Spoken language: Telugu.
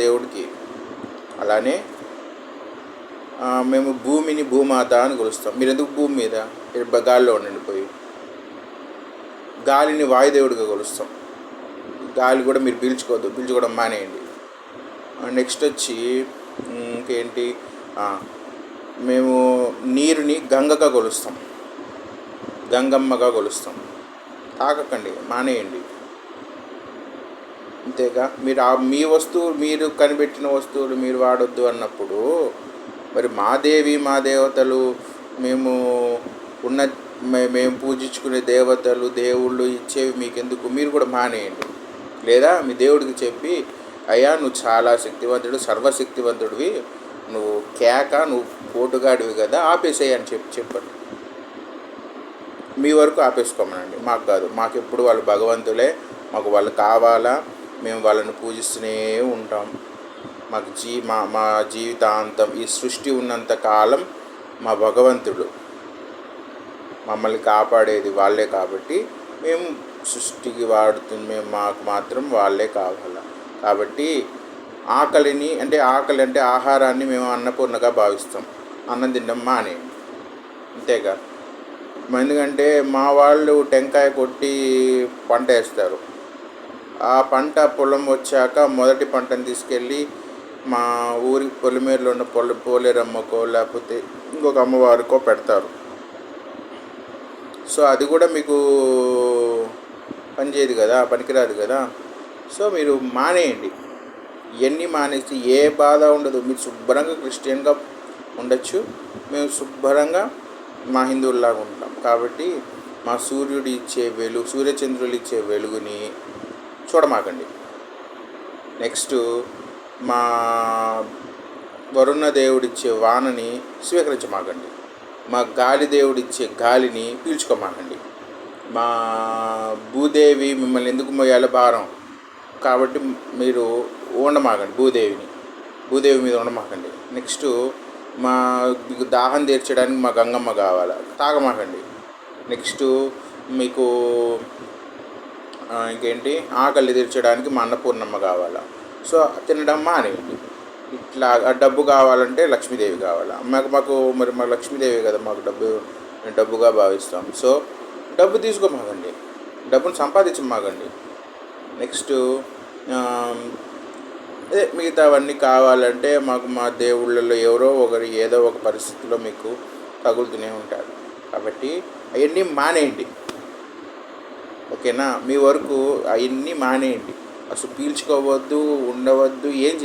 దేవుడికి. అలానే మేము భూమిని భూమాత అని కొలుస్తాం. మీరు ఎందుకు భూమి మీద గాలిలో ఉండండి పోయి. గాలిని వాయుదేవుడిగా కొలుస్తాం. గాలి కూడా మీరు పీల్చుకోవడం మానేయండి. నెక్స్ట్ వచ్చి ఇంకేంటి, మేము నీరుని గంగగా కొలుస్తాం, గంగమ్మగా కొలుస్తాం. తాగకండి, మానేయండి. అంతేగా. మీరు మీ వస్తువు, మీరు కనిపెట్టిన వస్తువులు మీరు వాడొద్దు అన్నప్పుడు మరి మా దేవి మా దేవతలు, మేము పూజించుకునే దేవతలు దేవుళ్ళు ఇచ్చేవి మీకెందుకు? మీరు కూడా మానేయండి. లేదా మీ దేవుడికి చెప్పి, అయ్యా నువ్వు చాలా శక్తివంతుడు, సర్వశక్తివంతుడివి, నువ్వు పోటుగాడివి కదా, ఆపేసేయి అని చెప్పండి. మీ వరకు ఆపేసుకోమనండి, మాకు కాదు. మాకు ఎప్పుడు వాళ్ళు భగవంతులే, మాకు వాళ్ళు కావాలా, మేము వాళ్ళని పూజిస్తూనే ఉంటాం. మాకు మా జీవితాంతం, ఈ సృష్టి ఉన్నంత కాలం మా భగవంతుడు, మమ్మల్ని కాపాడేది వాళ్ళే. కాబట్టి మేము సృష్టికి మాకు మాత్రం వాళ్ళే కావాలా. కాబట్టి ఆకలి అంటే ఆహారాన్ని మేము అన్నపూర్ణగా భావిస్తాం. అన్నం తినడం మానేయండి. అంతేగా. ఎందుకంటే మా వాళ్ళు టెంకాయ కొట్టి పంట వేస్తారు. ఆ పంట పొలం వచ్చాక మొదటి పంటను తీసుకెళ్ళి మా ఊరి పొలిమేరలో ఉన్న పోలేరమ్మకో లేకపోతే ఇంకొక అమ్మవారికో పెడతారు. సో అది కూడా మీకు పనిచేయదు కదా, పనికిరాదు కదా. సో మీరు మానేయండి. ఇవన్నీ మానేసి ఏ బాధ ఉండదు. మీరు శుభ్రంగా క్రిస్టియన్గా ఉండొచ్చు, మేము శుభ్రంగా మా హిందువుల్లాగా ఉంటాం. కాబట్టి మా సూర్యచంద్రులు ఇచ్చే వెలుగుని చూడమాకండి. నెక్స్ట్ మా వరుణ దేవుడిచ్చే వానని స్వీకరించమాకండి. మా గాలి దేవుడిచ్చే గాలిని పీల్చుకోమాకండి. మా భూదేవి మిమ్మల్ని ఎందుకు మోయాలో భారం, కాబట్టి మీరు ఉండమాకండి. భూదేవి మీద ఉండమాకండి. నెక్స్ట్ మీకు దాహం తీర్చడానికి మా గంగమ్మ కావాలా, తాగమాకండి. నెక్స్ట్ మీకు ఇంకేంటి, ఆకలి తీర్చడానికి మా అన్నపూర్ణమ్మ కావాలా. సో తినడం మానేయండి. ఇట్లా డబ్బు కావాలంటే లక్ష్మీదేవి కావాలా. మాకు లక్ష్మీదేవి కదా, మాకు డబ్బుగా భావిస్తాం. సో డబ్బు తీసుకోమాకండి, డబ్బును సంపాదించమాకండి. నెక్స్ట్ మిగతావన్నీ కావాలంటే మాకు మా దేవుళ్ళలో ఎవరో ఒకరు ఏదో ఒక పరిస్థితిలో మీకు తగులుతూనే ఉంటారు. కాబట్టి అవన్నీ మానేయండి. ఓకేనా. మీ వరకు అవన్నీ మానేయండి. అసలు పీల్చుకోవద్దు, ఉండవద్దు, ఏం